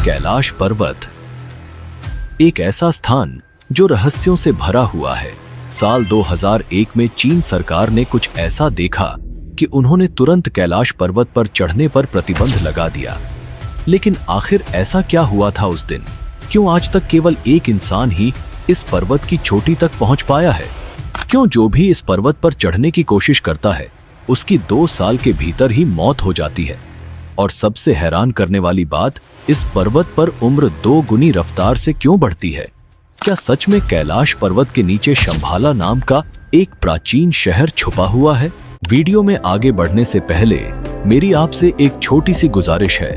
कैलाश पर्वत, एक ऐसा स्थान जो रहस्यों से भरा हुआ है। साल 2001 में चीन सरकार ने कुछ ऐसा देखा कि उन्होंने तुरंत कैलाश पर्वत पर चढ़ने पर प्रतिबंध लगा दिया। लेकिन आखिर ऐसा क्या हुआ था उस दिन? क्यों आज तक केवल एक इंसान ही इस पर्वत की चोटी तक पहुंच पाया है? क्यों जो भी इस पर्वत पर चढ़ने की कोशिश करता है उसकी 2 साल के भीतर ही मौत हो जाती है? और सबसे हैरान करने वाली बात, इस पर्वत पर उम्र 2 गुनी रफ्तार से क्यों बढ़ती है? क्या सच में कैलाश पर्वत के नीचे शंभाला नाम का एक प्राचीन शहर छुपा हुआ है? वीडियो में आगे बढ़ने से पहले मेरी आपसे एक छोटी सी गुजारिश है।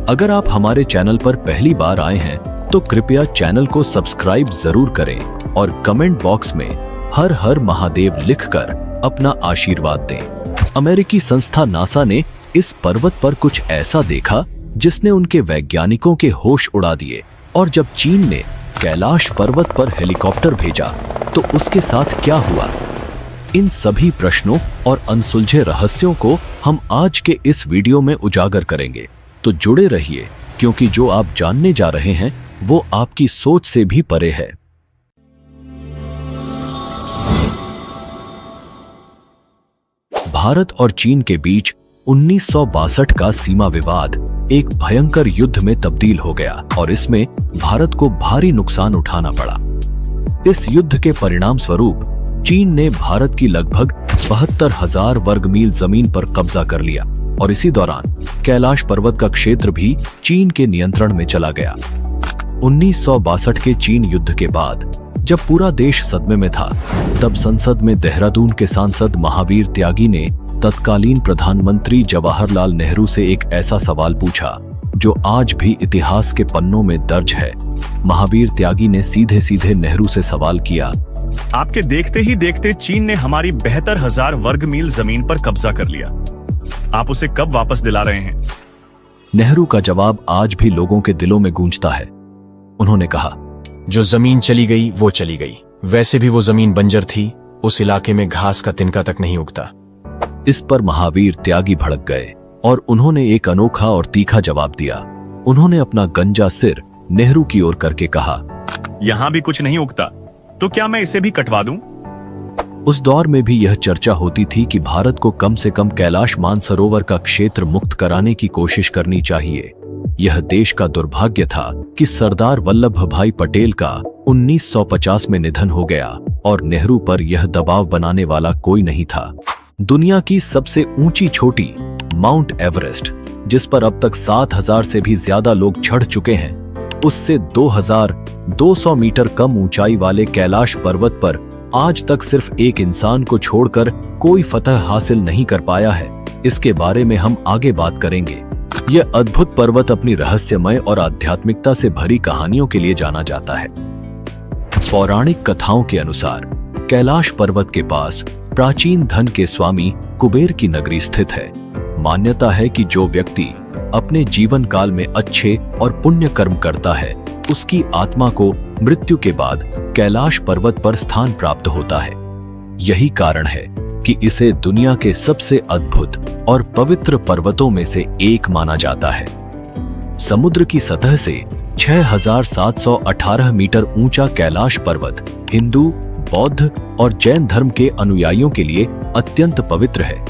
अगर आप हमारे चैनल पर पहली बार आए हैं तो कृपया चैनल को सब्सक्राइब जरूर करें और कमेंट बॉक्स में हर हर महादेव लिखकर अपना आशीर्वाद दें। अमेरिकी संस्था नासा ने इस पर्वत पर कुछ ऐसा देखा जिसने उनके वैज्ञानिकों के होश उड़ा दिए। और जब चीन ने कैलाश पर्वत पर हेलीकॉप्टर भेजा तो उसके साथ क्या हुआ? इन सभी प्रश्नों और अनसुलझे रहस्यों को हम आज के इस वीडियो में उजागर करेंगे। तो जुड़े रहिए, क्योंकि जो आप जानने जा रहे हैं वो आपकी सोच से भी परे है। भारत और चीन के बीच 1962 का सीमा विवाद एक भयंकर युद्ध में तब्दील हो गया और इसमें भारत को भारी नुकसान उठाना पड़ा। इस युद्ध के परिणाम स्वरूप चीन ने भारत की लगभग 72,000 वर्ग मील जमीन पर कब्जा कर लिया और इसी दौरान कैलाश पर्वत का क्षेत्र भी चीन के नियंत्रण में चला गया। 1962 के चीन युद्ध के बाद जब पूरा देश सदमे में था, तब संसद में देहरादून के सांसद महावीर त्यागी ने तत्कालीन प्रधानमंत्री जवाहरलाल नेहरू से एक ऐसा सवाल पूछा जो आज भी इतिहास के पन्नों में दर्ज है। महावीर त्यागी ने सीधे सीधे नेहरू से सवाल किया, आपके देखते ही देखते चीन ने हमारी 72,000 वर्ग मील जमीन पर कब्जा कर लिया। आप उसे कब वापस दिला रहे हैं? नेहरू का जवाब आज भी लोगों के दिलों में गूंजता है। उन्होंने कहा, जो जमीन चली गई वो चली गई। वैसे भी वो जमीन बंजर थी, उस इलाके में घास का तिनका तक नहीं उगता। इस पर महावीर त्यागी भड़क गए और उन्होंने एक अनोखा और तीखा जवाब दिया। उन्होंने अपना गंजा सिर नेहरू की ओर करके कहा, यहाँ भी कुछ नहीं उगता, तो क्या मैं इसे भी कटवा दूं? उस दौर में भी यह चर्चा होती थी कि भारत को कम से कम कैलाश मानसरोवर का क्षेत्र मुक्त कराने की कोशिश करनी चाहिए। यह देश का दुर्भाग्य था कि सरदार वल्लभ भाई पटेल का 1950 में निधन हो गया और नेहरू पर यह दबाव बनाने वाला कोई नहीं था। दुनिया की सबसे ऊंची चोटी माउंट एवरेस्ट, जिस पर अब तक 7,000 से भी ज्यादा लोग चढ़ चुके हैं, उससे 2,200 मीटर कम ऊंचाई वाले कैलाश पर्वत पर आज तक सिर्फ एक इंसान को छोड़कर कोई फतह हासिल नहीं कर पाया है। इसके बारे में हम आगे बात करेंगे। यह अद्भुत पर्वत अपनी रहस्यमय और आध्यात्मिकता से भरी कहानियों के लिए जाना जाता है। पौराणिक कथाओं के अनुसार कैलाश पर्वत के पास प्राचीन धन के स्वामी कुबेर की नगरी स्थित है। मान्यता है कि जो व्यक्ति अपने जीवन काल में अच्छे और पुण्य कर्म करता है, उसकी आत्मा को मृत्यु के बाद कैलाश पर्वत पर स्थान प्राप्त होता है। यही कारण है कि इसे दुनिया के सबसे अद्भुत और पवित्र पर्वतों में से एक माना जाता है। समुद्र की सतह से 6,718 मीटर ऊंचा कैलाश पर्वत हिंदू, बौद्ध और जैन धर्म के अनुयायियों के लिए अत्यंत पवित्र है।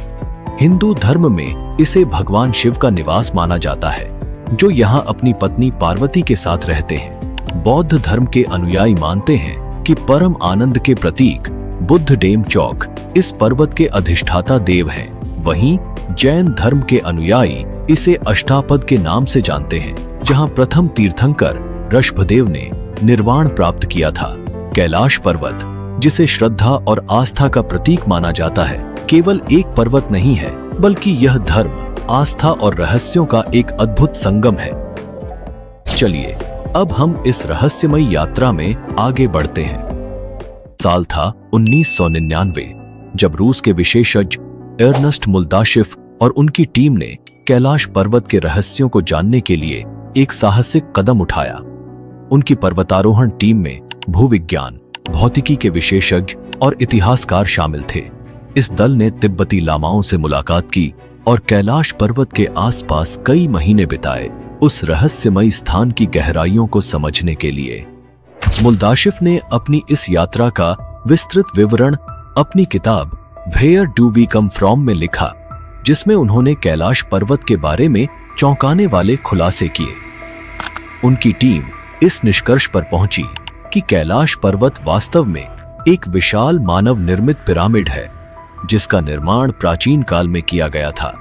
हिंदू धर्म में इसे भगवान शिव का निवास माना जाता है, जो यहाँ अपनी पत्नी पार्वती के साथ रहते हैं। बौद्ध धर्म के अनुयायी मानते हैं कि परम आनंद के प्रतीक बुद्ध डेम चौक इस पर्वत के अधिष्ठाता देव हैं। वहीं जैन धर्म के अनुयायी इसे अष्टापद के नाम से जानते हैं, जहां प्रथम तीर्थंकर ऋषभदेव ने निर्वाण प्राप्त किया था। कैलाश पर्वत, जिसे श्रद्धा और आस्था का प्रतीक माना जाता है, केवल एक पर्वत नहीं है, बल्कि यह धर्म, आस्था और रहस्यों का एक अद्भुत संगम है। चलिए अब हम इस रहस्यमय यात्रा में आगे बढ़ते हैं। साल था 1999, जब रूस के विशेषज्ञ एर्नस्ट मुल्दाशिफ और उनकी टीम ने कैलाश पर्वत के रहस्यों को जानने के लिए एक साहसिक कदम उठाया। उनकी पर्वतारोहण टीम में भूविज्ञान, भौतिकी के विशेषज्ञ और इतिहासकार शामिल थे। इस दल ने तिब्बती लामाओं से मुलाकात की और कैलाश पर्वत के आसपास कई महीने बिताए। उस रहस्यमयी स्थान की गहराइयों को समझने के लिए। मुल्दाशिफ ने अपनी इस यात्रा का विस्तृत विवरण अपनी किताब where do we come from में लिखा, जिसमें उन्होंने कैलाश पर्वत के बारे में चौंकाने वाले खुलासे किए। उनकी टीम इस निष्कर्ष पर पहुंची कि कैलाश पर्वत वास्तव में एक विशाल मानव निर्मित पिरामिड है, जिसका निर्माण प्राचीन काल में किया गया था।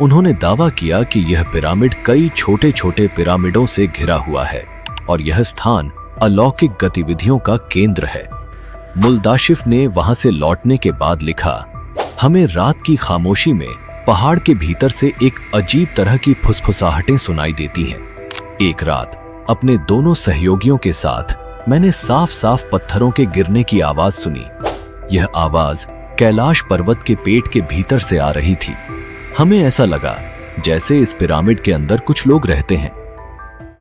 उन्होंने दावा किया कि यह पिरामिड कई छोटे छोटे पिरामिडों से घिरा हुआ है और यह स्थान अलौकिक गतिविधियों का केंद्र है। मुल्दाशिफ ने वहां से लौटने के बाद लिखा, हमें रात की खामोशी में पहाड़ के भीतर से एक अजीब तरह की फुसफुसाहटें सुनाई देती हैं। एक रात अपने दोनों सहयोगियों के साथ मैंने साफ साफ पत्थरों के गिरने की आवाज सुनी। यह आवाज कैलाश पर्वत के पेट के भीतर से आ रही थी। हमें ऐसा लगा जैसे इस पिरामिड के अंदर कुछ लोग रहते हैं।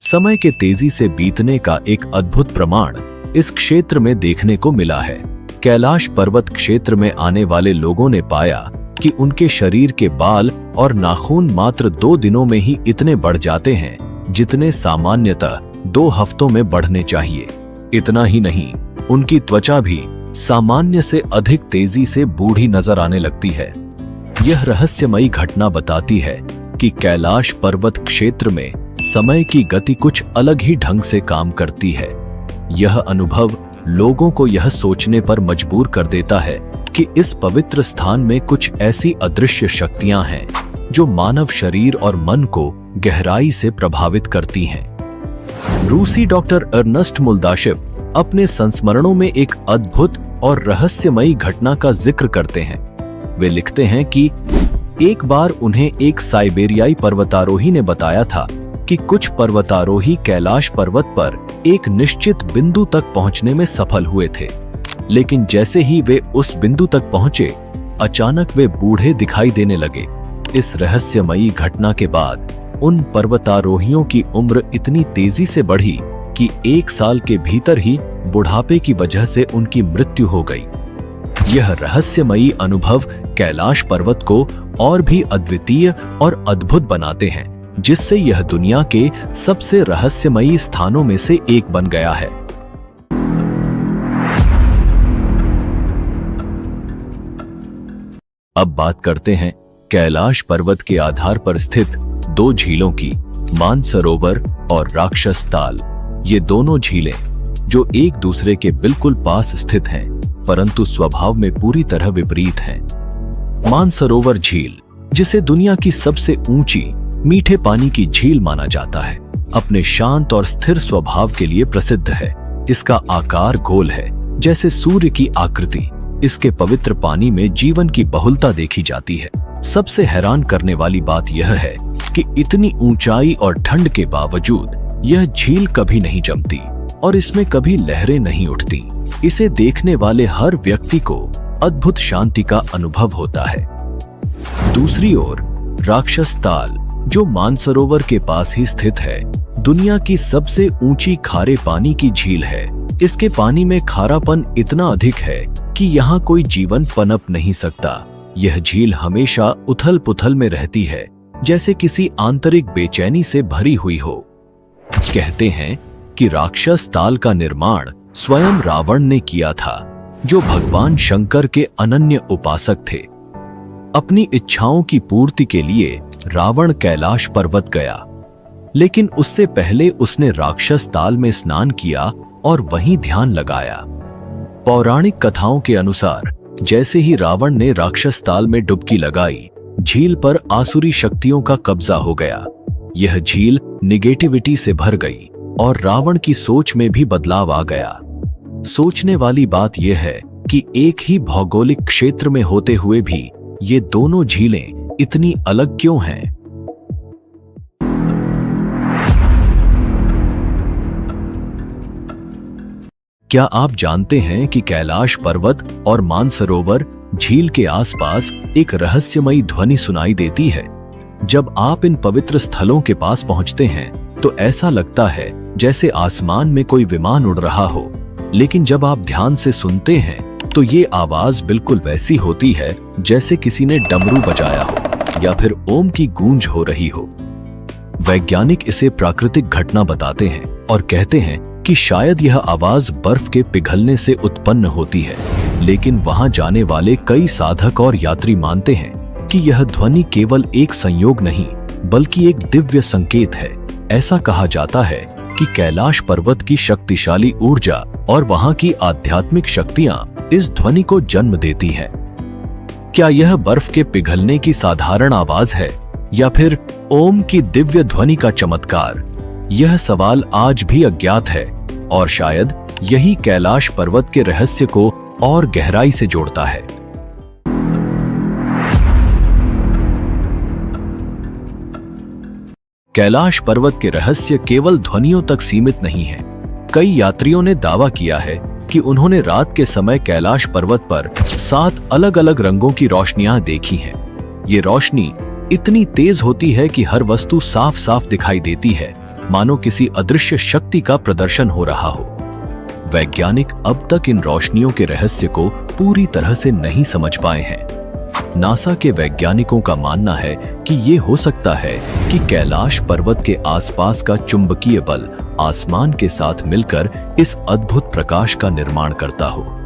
समय के तेजी से बीतने का एक अद्भुत प्रमाण इस क्षेत्र में देखने को मिला है। कैलाश पर्वत क्षेत्र में आने वाले लोगों ने पाया कि उनके शरीर के बाल और नाखून मात्र 2 दिनों में ही इतने बढ़ जाते हैं जितने सामान्यतः 2 हफ्तों में बढ़ने चाहिए। इतना ही नहीं, उनकी त्वचा भी सामान्य से अधिक तेजी से बूढ़ी नजर आने लगती है। यह रहस्यमयी घटना बताती है कि कैलाश पर्वत क्षेत्र में समय की गति कुछ अलग ही ढंग से काम करती है। यह अनुभव लोगों को यह सोचने पर मजबूर कर देता है कि इस पवित्र स्थान में कुछ ऐसी अदृश्य शक्तियां हैं जो मानव शरीर और मन को गहराई से प्रभावित करती हैं। रूसी डॉक्टर अर्नेस्ट मुल्दाशिफ अपने संस्मरणों में एक अद्भुत और रहस्यमयी घटना का जिक्र करते हैं। वे लिखते हैं कि एक बार उन्हें एक साइबेरियाई पर्वतारोही ने बताया था कि कुछ पर्वतारोही कैलाश पर्वत पर एक निश्चित बिंदु तक पहुंचने में सफल हुए थे, लेकिन जैसे ही वे उस बिंदु तक पहुंचे, अचानक वे बूढ़े दिखाई देने लगे। इस रहस्यमयी घटना के बाद उन पर्वतारोहियों की उम्र इतनी तेजी से बढ़ी कि 1 साल के भीतर ही बुढ़ापे की वजह से उनकी मृत्यु हो गई। यह रहस्यमयी अनुभव कैलाश पर्वत को और भी अद्वितीय और अद्भुत बनाते हैं, जिससे यह दुनिया के सबसे रहस्यमयी स्थानों में से एक बन गया है। अब बात करते हैं कैलाश पर्वत के आधार पर स्थित 2 झीलों की, मानसरोवर और राक्षस ताल। ये दोनों झीलें जो एक दूसरे के बिल्कुल पास स्थित हैं, परंतु स्वभाव में पूरी तरह विपरीत हैं। मानसरोवर झील, जिसे दुनिया की सबसे ऊंची मीठे पानी की झील माना जाता है, अपने शांत और स्थिर स्वभाव के लिए प्रसिद्ध है। इसका आकार गोल है, जैसे सूर्य की आकृति। इसके पवित्र पानी में जीवन की बहुलता देखी जाती है। सबसे हैरान करने वाली बात यह है कि इतनी ऊंचाई और ठंड के बावजूद यह झील कभी नहीं जमती और इसमें कभी लहरें नहीं उठती। इसे देखने वाले हर व्यक्ति को अद्भुत शांति का अनुभव होता है। दूसरी ओर राक्षस ताल, जो मानसरोवर के पास ही स्थित है, दुनिया की सबसे ऊंची खारे पानी की झील है। इसके पानी में खारापन इतना अधिक है कि यहाँ कोई जीवन पनप नहीं सकता। यह झील हमेशा उथल पुथल में रहती है, जैसे किसी आंतरिक बेचैनी से भरी हुई हो। कहते हैं कि राक्षस ताल का निर्माण स्वयं रावण ने किया था, जो भगवान शंकर के अनन्य उपासक थे। अपनी इच्छाओं की पूर्ति के लिए रावण कैलाश पर्वत गया, लेकिन उससे पहले उसने राक्षस ताल में स्नान किया और वहीं ध्यान लगाया। पौराणिक कथाओं के अनुसार जैसे ही रावण ने राक्षस ताल में डुबकी लगाई, झील पर आसुरी शक्तियों का कब्जा हो गया। यह झील निगेटिविटी से भर गई और रावण की सोच में भी बदलाव आ गया। सोचने वाली बात यह है कि एक ही भौगोलिक क्षेत्र में होते हुए भी ये दोनों झीलें इतनी अलग क्यों हैं? क्या आप जानते हैं कि कैलाश पर्वत और मानसरोवर झील के आसपास एक रहस्यमयी ध्वनि सुनाई देती है? जब आप इन पवित्र स्थलों के पास पहुंचते हैं तो ऐसा लगता है जैसे आसमान में कोई विमान उड़ रहा हो, लेकिन जब आप ध्यान से सुनते हैं तो ये आवाज बिल्कुल वैसी होती है जैसे किसी ने डमरू बजाया हो या फिर ओम की गूंज हो रही हो। वैज्ञानिक इसे प्राकृतिक घटना बताते हैं और कहते हैं कि शायद यह आवाज बर्फ के पिघलने से उत्पन्न होती है, लेकिन वहां जाने वाले कई साधक और यात्री मानते हैं कि यह ध्वनि केवल एक संयोग नहीं बल्कि एक दिव्य संकेत है। ऐसा कहा जाता है कि कैलाश पर्वत की शक्तिशाली ऊर्जा और वहां की आध्यात्मिक शक्तियां इस ध्वनि को जन्म देती हैं। क्या यह बर्फ के पिघलने की साधारण आवाज है या फिर ओम की दिव्य ध्वनि का चमत्कार? यह सवाल आज भी अज्ञात है और शायद यही कैलाश पर्वत के रहस्य को और गहराई से जोड़ता है। कैलाश पर्वत के रहस्य केवल ध्वनियों तक सीमित नहीं है। कई यात्रियों ने दावा किया है कि उन्होंने रात के समय कैलाश पर्वत पर 7 अलग-अलग रंगों की रोशनियां देखी हैं। ये रोशनी इतनी तेज होती है कि हर वस्तु साफ-साफ दिखाई देती है, मानो किसी अदृश्य शक्ति का प्रदर्शन हो रहा हो। वैज्ञानिक अब तक इन रोशनियों के रहस्य को पूरी तरह से नहीं समझ पाए हैं। नासा के वैज्ञानिकों का मानना है कि ये हो सकता है कि कैलाश पर्वत के आसपास का चुंबकीय बल आसमान के साथ मिलकर इस अद्भुत प्रकाश का निर्माण करता हो।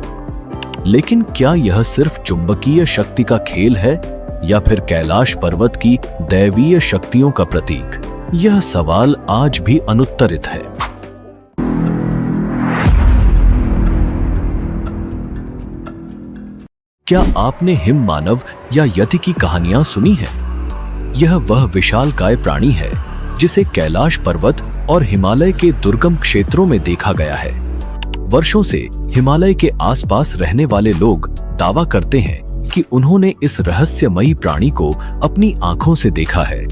लेकिन क्या यह सिर्फ चुंबकीय शक्ति का खेल है या फिर कैलाश पर्वत की दैवीय शक्तियों का प्रतीक? यह सवाल आज भी अनुत्तरित है। क्या आपने हिम मानव या यति की कहानियां सुनी हैं? यह वह विशालकाय प्राणी है जिसे कैलाश पर्वत और हिमालय के दुर्गम क्षेत्रों में देखा गया है। वर्षों से हिमालय के आसपास रहने वाले लोग दावा करते हैं कि उन्होंने इस रहस्यमयी प्राणी को अपनी आंखों से देखा है,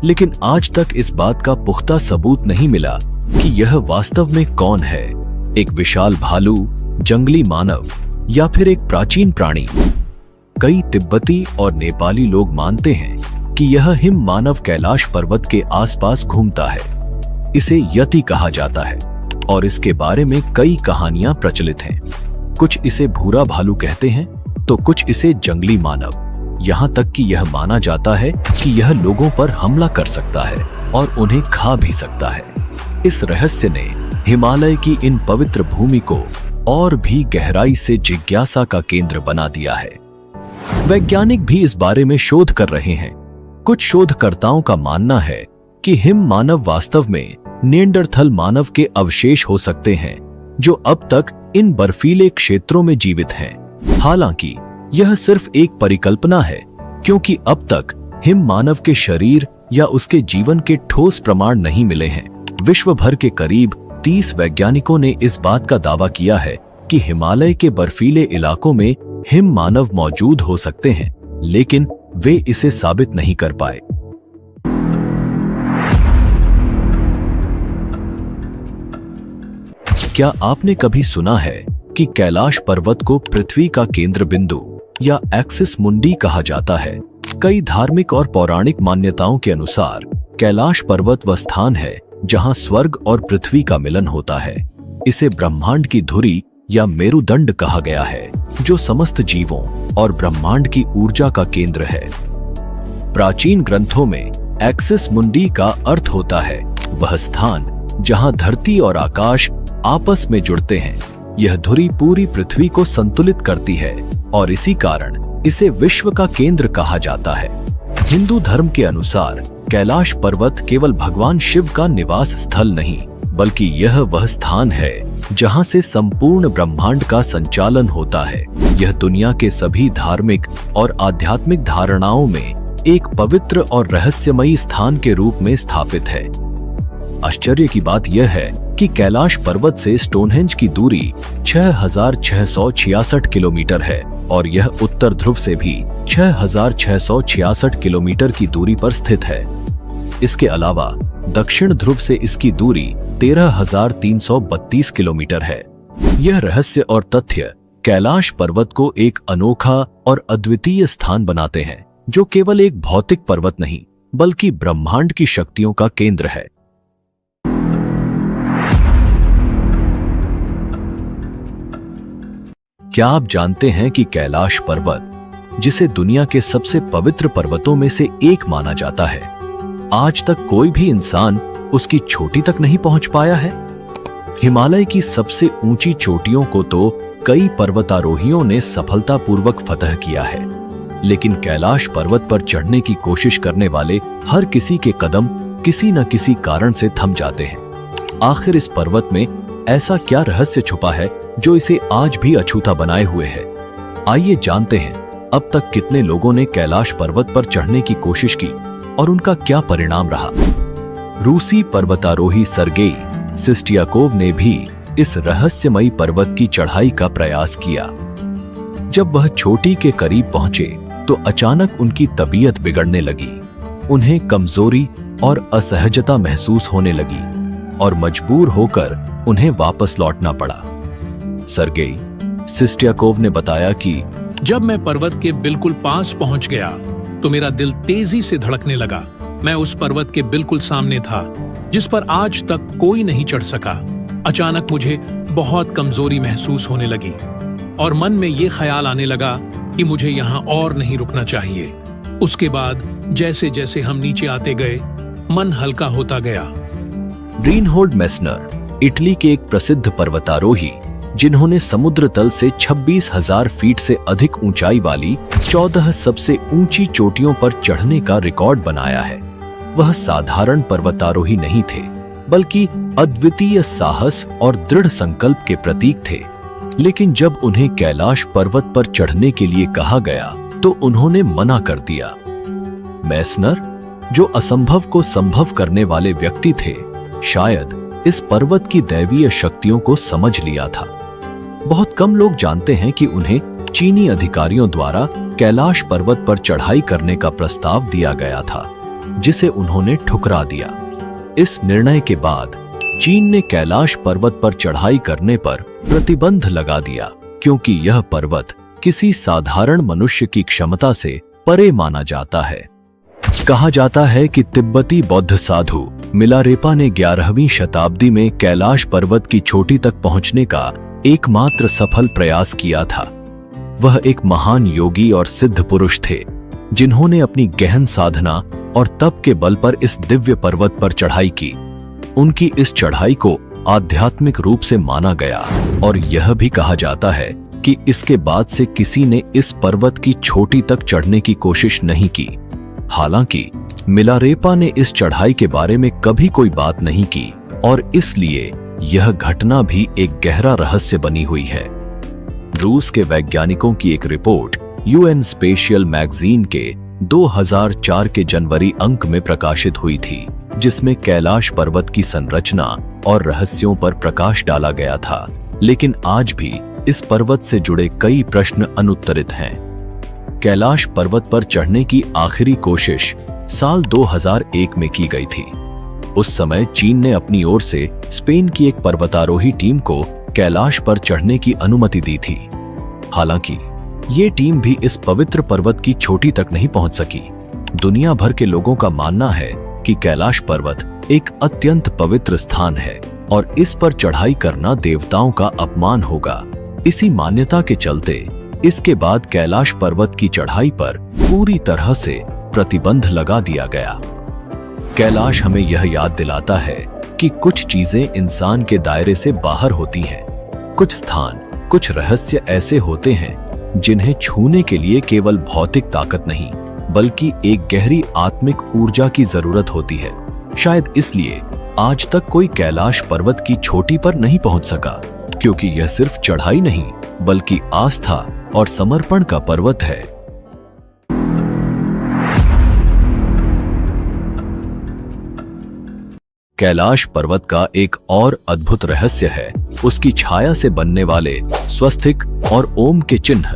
लेकिन आज तक इस बात का पुख्ता सबूत नहीं मिला कि यह वास्तव में कौन है, एक विशाल भालू, जंगली मानव या फिर एक प्राचीन प्राणी। कई तिब्बती और नेपाली लोग मानते हैं कि यह हिम मानव कैलाश पर्वत के आसपास घूमता है। इसे यति कहा जाता है और इसके बारे में कई कहानियां प्रचलित हैं। कुछ इसे भूरा भालू कहते हैं तो कुछ इसे जंगली मानव। यहाँ तक कि यह माना जाता है कि यह लोगों पर हमला कर सकता है और उन्हें खा भी सकता है। इस रहस्य ने हिमालय की इन पवित्र भूमि को और भी गहराई से जिज्ञासा का केंद्र बना दिया है। वैज्ञानिक भी इस बारे में शोध कर रहे हैं। कुछ शोधकर्ताओं का मानना है कि हिम मानव वास्तव में निएंडरथल मानव के अवशेष हो सकते हैं जो अब तक इन बर्फीले क्षेत्रों में जीवित हैं। हालांकि यह सिर्फ एक परिकल्पना है, क्योंकि अब तक हिम मानव के शरीर या उसके जीवन के ठोस प्रमाण नहीं मिले हैं। विश्व भर के करीब 30 वैज्ञानिकों ने इस बात का दावा किया है कि हिमालय के बर्फीले इलाकों में हिम मानव मौजूद हो सकते हैं, लेकिन वे इसे साबित नहीं कर पाए। क्या आपने कभी सुना है कि कैलाश पर्वत को पृथ्वी का केंद्र बिंदु या एक्सिस मुंडी कहा जाता है? कई धार्मिक और पौराणिक मान्यताओं के अनुसार कैलाश पर्वत वह स्थान है जहां स्वर्ग और पृथ्वी का मिलन होता है। इसे ब्रह्मांड की धुरी या मेरुदंड कहा गया है, जो समस्त जीवों और ब्रह्मांड की ऊर्जा का केंद्र है। प्राचीन ग्रंथों में एक्सिस मुंडी का अर्थ होता है वह स्थान जहां धरती और आकाश आपस में जुड़ते हैं। यह धुरी पूरी पृथ्वी को संतुलित करती है और इसी कारण इसे विश्व का केंद्र कहा जाता है। हिंदू धर्म के अनुसार कैलाश पर्वत केवल भगवान शिव का निवास स्थल नहीं, बल्कि यह वह स्थान है जहां से संपूर्ण ब्रह्मांड का संचालन होता है। यह दुनिया के सभी धार्मिक और आध्यात्मिक धारणाओं में एक पवित्र और रहस्यमयी स्थान के रूप में स्थापित है। आश्चर्य की बात यह है कि कैलाश पर्वत से स्टोनहेंज की दूरी 6,666 किलोमीटर है और यह उत्तर ध्रुव से भी 6,666 किलोमीटर की दूरी पर स्थित है। इसके अलावा दक्षिण ध्रुव से इसकी दूरी 13,332 किलोमीटर है। यह रहस्य और तथ्य कैलाश पर्वत को एक अनोखा और अद्वितीय स्थान बनाते हैं, जो केवल एक भौतिक पर्वत नहीं बल्कि ब्रह्मांड की शक्तियों का केंद्र है। क्या आप जानते हैं कि कैलाश पर्वत, जिसे दुनिया के सबसे पवित्र पर्वतों में से एक माना जाता है, आज तक कोई भी इंसान उसकी चोटी तक नहीं पहुंच पाया है। हिमालय की सबसे ऊंची चोटियों को तो कई पर्वतारोहियों ने सफलतापूर्वक फतह किया है, लेकिन कैलाश पर्वत पर चढ़ने की कोशिश करने वाले हर किसी के कदम किसी न किसी कारण से थम जाते हैं। आखिर इस पर्वत में ऐसा क्या रहस्य छुपा है जो इसे आज भी अछूता बनाए हुए है? आइए जानते हैं अब तक कितने लोगों ने कैलाश पर्वत पर चढ़ने की कोशिश की और उनका क्या परिणाम रहा। रूसी पर्वतारोही सर्गेई सिस्टियाकोव ने भी इस रहस्यमयी पर्वत की चढ़ाई का प्रयास किया। जब वह चोटी के करीब पहुंचे तो अचानक उनकी तबीयत बिगड़ने लगी। उन्हें कमजोरी और असहजता महसूस होने लगी और मजबूर होकर उन्हें वापस लौटना पड़ा। सर्गेई सिस्टियाकोव ने बताया कि जब मैं पर्वत के बिल्कुल पास पहुंच गया तो मेरा दिल तेजी से धड़कने लगा। मैं उस पर्वत के बिल्कुल सामने था जिस पर आज तक कोई नहीं चढ़ सका। अचानक मुझे बहुत कमजोरी महसूस होने लगी और मन में ये ख्याल आने लगा कि मुझे यहाँ और नहीं रुकना चाहिए। उसके बाद जैसे जैसे हम नीचे आते गए, मन हल्का होता गया। रीनहोल्ड मेस्नर इटली के एक प्रसिद्ध पर्वतारोही, जिन्होंने समुद्र तल से 26,000 फीट से अधिक ऊंचाई वाली 14 सबसे ऊंची चोटियों पर चढ़ने का रिकॉर्ड बनाया है, वह साधारण पर्वतारोही नहीं थे, बल्कि अद्वितीय साहस और दृढ़ संकल्प के प्रतीक थे। लेकिन जब उन्हें कैलाश पर्वत पर चढ़ने के लिए कहा गया तो उन्होंने मना कर दिया। मेस्नर, जो असंभव को संभव करने वाले व्यक्ति थे, शायद इस पर्वत की दैवीय शक्तियों को समझ लिया था। बहुत कम लोग जानते हैं कि उन्हें चीनी अधिकारियों द्वारा कैलाश पर्वत पर चढ़ाई करने का प्रस्ताव दिया गया था, जिसे उन्होंने ठुकरा दिया। इस निर्णय के बाद चीन ने कैलाश पर्वत पर चढ़ाई करने पर प्रतिबंध लगा दिया, क्योंकि यह पर्वत किसी साधारण मनुष्य की क्षमता से परे माना जाता है। कहा जाता है कि तिब्बती बौद्ध साधु मिलारेपा ने 11वीं शताब्दी में कैलाश पर्वत की चोटी तक पहुंचने का एकमात्र सफल प्रयास किया था। वह एक महान योगी और सिद्ध पुरुष थे, जिन्होंने अपनी गहन साधना और तप के बल पर इस दिव्य पर्वत पर चढ़ाई की। उनकी इस चढ़ाई को आध्यात्मिक रूप से माना गया और यह भी कहा जाता है कि इसके बाद से किसी ने इस पर्वत की चोटी तक चढ़ने की कोशिश नहीं की। हालांकि मिलारेपा ने इस चढ़ाई के बारे में कभी कोई बात नहीं की और इसलिए यह घटना भी एक गहरा रहस्य बनी हुई है। रूस के वैज्ञानिकों की एक रिपोर्ट यूएन स्पेशियल मैगजीन के 2004 के जनवरी अंक में प्रकाशित हुई थी, जिसमें कैलाश पर्वत की संरचना और रहस्यों पर प्रकाश डाला गया था। लेकिन आज भी इस पर्वत से जुड़े कई प्रश्न अनुत्तरित हैं। कैलाश पर्वत पर चढ़ने की आखिरी कोशिश साल 2001 में की गई थी। उस समय चीन ने अपनी ओर से स्पेन की एक पर्वतारोही टीम को कैलाश पर चढ़ने की अनुमति दी थी। हालांकि ये टीम भी इस पवित्र पर्वत की चोटी तक नहीं पहुंच सकी। दुनिया भर के लोगों का मानना है कि कैलाश पर्वत एक अत्यंत पवित्र स्थान है और इस पर चढ़ाई करना देवताओं का अपमान होगा। इसी मान्यता के चलते इसके बाद कैलाश पर्वत की चढ़ाई पर पूरी तरह से प्रतिबंध लगा दिया गया। कैलाश हमें यह याद दिलाता है कि कुछ चीजें इंसान के दायरे से बाहर होती हैं। कुछ स्थान, कुछ रहस्य ऐसे होते हैं जिन्हें छूने के लिए केवल भौतिक ताकत नहीं, बल्कि एक गहरी आत्मिक ऊर्जा की जरूरत होती है। शायद इसलिए आज तक कोई कैलाश पर्वत की चोटी पर नहीं पहुंच सका, क्योंकि यह सिर्फ चढ़ाई नहीं, बल्कि आस्था और समर्पण का पर्वत है। कैलाश पर्वत का एक और अद्भुत रहस्य है उसकी छाया से बनने वाले स्वस्तिक और ओम के चिन्ह।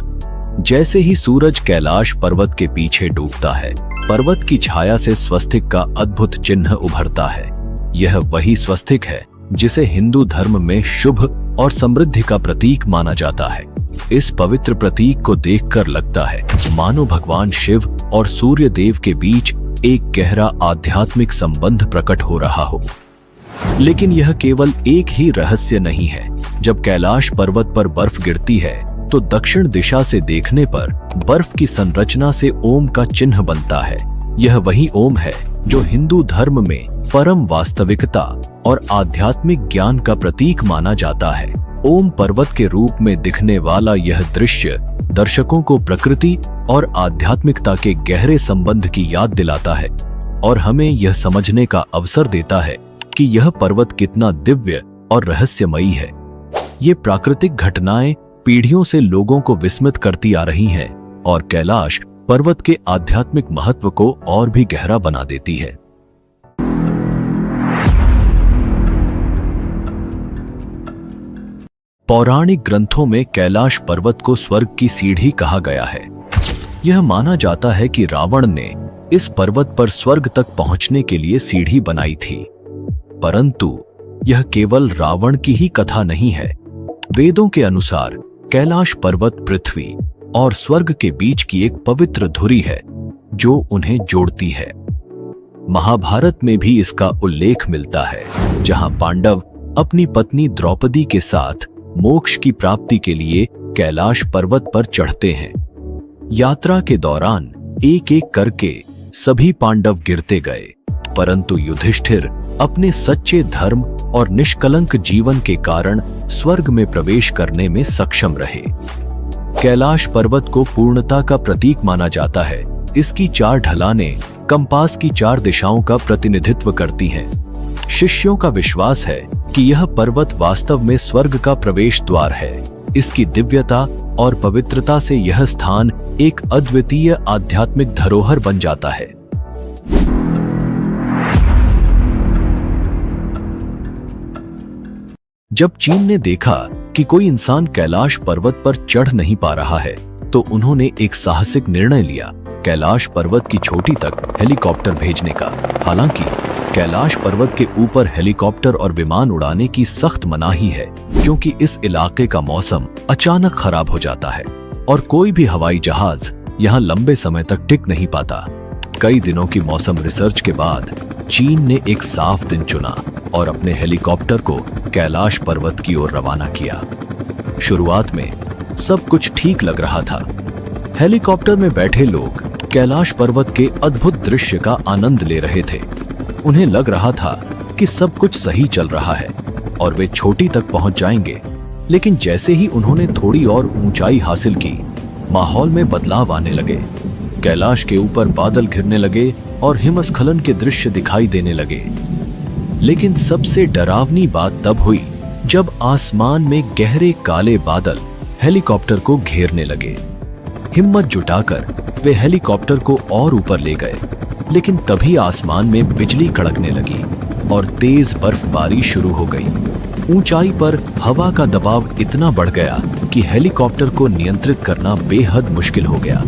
जैसे ही सूरज कैलाश पर्वत के पीछे डूबता है, पर्वत की छाया से स्वस्तिक का अद्भुत चिन्ह उभरता है। यह वही स्वस्तिक है जिसे हिंदू धर्म में शुभ और समृद्धि का प्रतीक माना जाता है। इस पवित्र प्रतीक को देखकर लगता है मानो भगवान शिव और सूर्य देव के बीच एक गहरा आध्यात्मिक संबंध प्रकट हो रहा हो। लेकिन यह केवल एक ही रहस्य नहीं है। जब कैलाश पर्वत पर बर्फ गिरती है तो दक्षिण दिशा से देखने पर बर्फ की संरचना से ओम का चिन्ह बनता है। यह वही ओम है जो हिंदू धर्म में परम वास्तविकता और आध्यात्मिक ज्ञान का प्रतीक माना जाता है। ओम पर्वत के रूप में दिखने वाला यह दृश्य दर्शकों को प्रकृति और आध्यात्मिकता के गहरे संबंध की याद दिलाता है और हमें यह समझने का अवसर देता है कि यह पर्वत कितना दिव्य और रहस्यमयी है। ये प्राकृतिक घटनाएं पीढ़ियों से लोगों को विस्मित करती आ रही हैं और कैलाश पर्वत के आध्यात्मिक महत्व को और भी गहरा बना देती है। पौराणिक ग्रंथों में कैलाश पर्वत को स्वर्ग की सीढ़ी कहा गया है। यह माना जाता है कि रावण ने इस पर्वत पर स्वर्ग तक पहुंचने के लिए सीढ़ी बनाई थी, परंतु यह केवल रावण की ही कथा नहीं है। वेदों के अनुसार कैलाश पर्वत पृथ्वी और स्वर्ग के बीच की एक पवित्र धुरी है जो उन्हें जोड़ती है। महाभारत में भी इसका उल्लेख मिलता है, जहां पांडव अपनी पत्नी द्रौपदी के साथ मोक्ष की प्राप्ति के लिए कैलाश पर्वत पर चढ़ते हैं। यात्रा के दौरान एक एक करके सभी पांडव गिरते गए, परंतु युधिष्ठिर अपने सच्चे धर्म और निष्कलंक जीवन के कारण स्वर्ग में प्रवेश करने में सक्षम रहे। कैलाश पर्वत को पूर्णता का प्रतीक माना जाता है। इसकी 4 ढलानें कंपास की 4 दिशाओं का प्रतिनिधित्व करती हैं। शिष्यों का विश्वास है कि यह पर्वत वास्तव में स्वर्ग का प्रवेश द्वार है। इसकी दिव्यता और पवित्रता से यह स्थान एक अद्वितीय आध्यात्मिक धरोहर बन जाता है। जब चीन ने देखा कि कोई इंसान कैलाश पर्वत पर चढ़ नहीं पा रहा है, तो उन्होंने एक साहसिक निर्णय लिया, कैलाश पर्वत की चोटी तक हेलीकॉप्टर भेजने का। हालांकि कैलाश पर्वत के ऊपर हेलीकॉप्टर और विमान उड़ाने की सख्त मनाही है, क्योंकि इस इलाके का मौसम अचानक खराब हो जाता है और कोई भी हवाई जहाज यहाँ लंबे समय तक टिक नहीं पाता। कई दिनों की मौसम रिसर्च के बाद चीन ने एक साफ दिन चुना और अपने हेलीकॉप्टर को कैलाश पर्वत की ओर रवाना किया। शुरुआत में सब कुछ ठीक लग रहा था। हेलीकॉप्टर में बैठे लोग कैलाश पर्वत के अद्भुत दृश्य का आनंद ले रहे थे। उन्हें लग रहा था कि सब कुछ सही चल रहा है और वे चोटी तक पहुंच जाएंगे। लेकिन जैसे ही उन्होंने थोड़ी और ऊंचाई हासिल की, माहौल में बदलाव आने लगे। कैलाश के ऊपर बादल घिरने लगे और हिमस्खलन के दृश्य दिखाई देने लगे। लेकिन सबसे डरावनी बात तब हुई जब आसमान में गहरे काले बादल हेलीकॉप्टर को घेरने लगे। हिम्मत जुटाकर वे हेलीकॉप्टर को और ऊपर ले गए, लेकिन तभी आसमान में बिजली कड़कने लगी और तेज बर्फबारी शुरू हो गई। ऊंचाई पर हवा का दबाव इतना बढ़ गया कि हेलीकॉप्टर को नियंत्रित करना बेहद मुश्किल हो गया।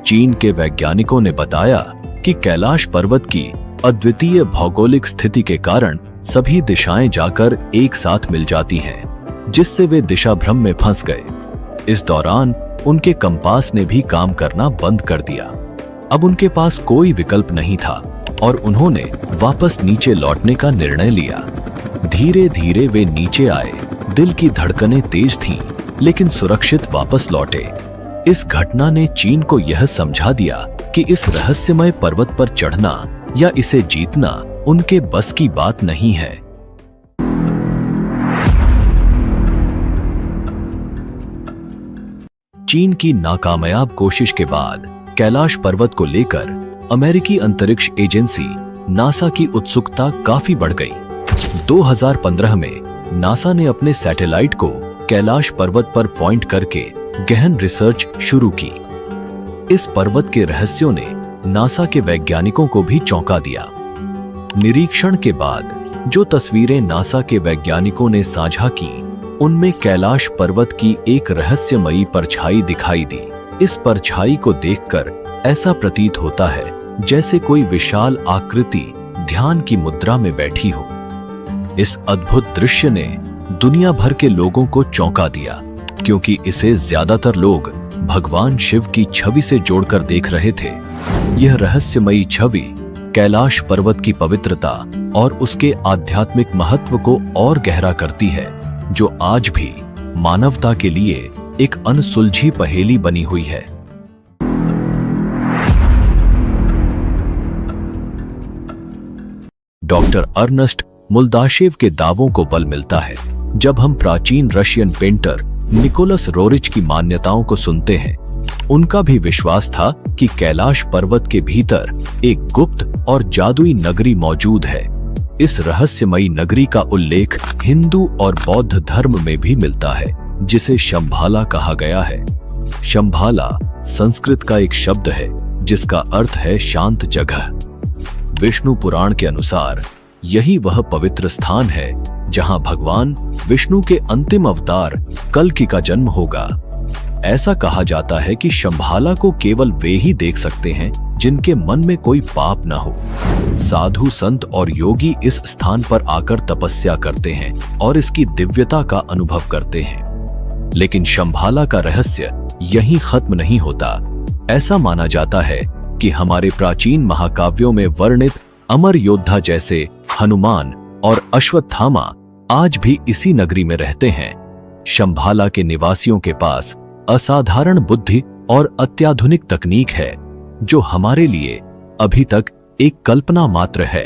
चीन के वैज्ञानिकों ने बताया कि कैलाश पर्वत की अद्वितीय भौगोलिक स्थिति के कारण सभी दिशाएं जाकर एक साथ मिल जाती हैं, जिससे वे दिशा भ्रम में फंस गए। इस दौरान उनके कंपास ने भी काम करना बंद कर दिया। अब उनके पास कोई विकल्प नहीं था और उन्होंने वापस नीचे लौटने का निर्णय लिया। धीरे धीरे वे नीचे आए। दिल की धड़कनें तेज थीं, लेकिन सुरक्षित वापस लौटे। इस घटना ने चीन को यह समझा दिया कि इस रहस्यमय पर्वत पर चढ़ना या इसे जीतना उनके बस की बात नहीं है। चीन की नाकामयाब कोशिश के बाद कैलाश पर्वत को लेकर अमेरिकी अंतरिक्ष एजेंसी नासा की उत्सुकता काफी बढ़ गई। 2015 में नासा ने अपने सैटेलाइट को कैलाश पर्वत पर पॉइंट करके गहन रिसर्च शुरू की। इस पर्वत के रहस्यों ने नासा के वैज्ञानिकों को भी चौंका दिया। निरीक्षण के बाद जो तस्वीरें नासा के वैज्ञानिकों ने साझा की, उनमें कैलाश पर्वत की एक रहस्यमयी परछाई दिखाई दी। इस परछाई को देखकर ऐसा प्रतीत होता है जैसे कोई विशाल आकृति ध्यान की मुद्रा में बैठी हो। इस अद्भुत दृश्य ने दुनिया भर के लोगों को चौंका दिया, क्योंकि इसे ज्यादातर लोग भगवान शिव की छवि से जोड़कर देख रहे थे। यह रहस्यमयी छवि कैलाश पर्वत की पवित्रता और उसके आध्यात्मिक महत्व को और गहरा करती है, जो आज भी मानवता के लिए एक अनसुलझी पहेली बनी हुई है। डॉक्टर अर्नस्ट मुल्दाशेव के दावों को बल मिलता है जब हम प्राचीन रशियन पेंटर निकोलस रोरिच की मान्यताओं को सुनते हैं। उनका भी विश्वास था कि कैलाश पर्वत के भीतर एक गुप्त और जादुई नगरी मौजूद है। इस रहस्यमयी नगरी का उल्लेख हिंदू और बौद्ध धर्म में भी मिलता है, जिसे शंभाला कहा गया है। शंभाला संस्कृत का एक शब्द है जिसका अर्थ है शांत जगह। विष्णु पुराण के अनुसार यही वह पवित्र स्थान है जहां भगवान विष्णु के अंतिम अवतार कल्कि का जन्म होगा। ऐसा कहा जाता है कि शंभाला को केवल वे ही देख सकते हैं जिनके मन में कोई पाप न हो। साधु संत और योगी इस स्थान पर आकर तपस्या करते हैं और इसकी दिव्यता का अनुभव करते हैं। लेकिन शंभाला का रहस्य यहीं खत्म नहीं होता। ऐसा माना जाता है कि हमारे प्राचीन महाकाव्यों में वर्णित अमर योद्धा जैसे हनुमान और अश्वत्थामा आज भी इसी नगरी में रहते हैं। शंभाला के निवासियों के पास असाधारण बुद्धि और अत्याधुनिक तकनीक है जो हमारे लिए अभी तक एक कल्पना मात्र है।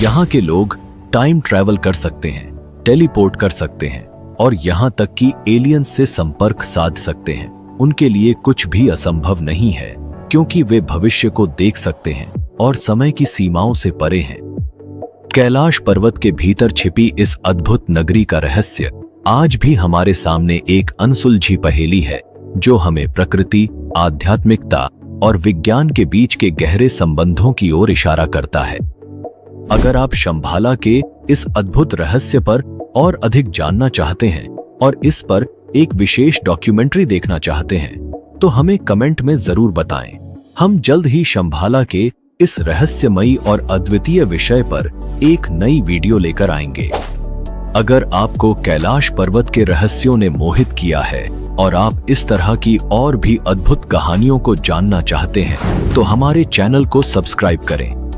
यहाँ के लोग टाइम ट्रैवल कर सकते हैं, टेलीपोर्ट कर सकते हैं और यहाँ तक कि एलियंस से संपर्क साध सकते हैं। उनके लिए कुछ भी असंभव नहीं है क्योंकि वे भविष्य को देख सकते हैं और समय की सीमाओं से परे हैं। कैलाश पर्वत के भीतर छिपी इस अद्भुत नगरी का रहस्य आज भी हमारे सामने एक अनसुलझी पहेली है जो हमें प्रकृति, आध्यात्मिकता और विज्ञान के बीच के गहरे संबंधों की ओर इशारा करता है। अगर आप शंभाला के इस अद्भुत रहस्य पर और अधिक जानना चाहते हैं और इस पर एक विशेष डॉक्यूमेंट्री देखना चाहते हैं तो हमें कमेंट में जरूर बताएं। हम जल्द ही शंभाला के इस रहस्यमयी और अद्वितीय विषय पर एक नई वीडियो लेकर आएंगे। अगर आपको कैलाश पर्वत के रहस्यों ने मोहित किया है और आप इस तरह की और भी अद्भुत कहानियों को जानना चाहते हैं तो हमारे चैनल को सब्सक्राइब करें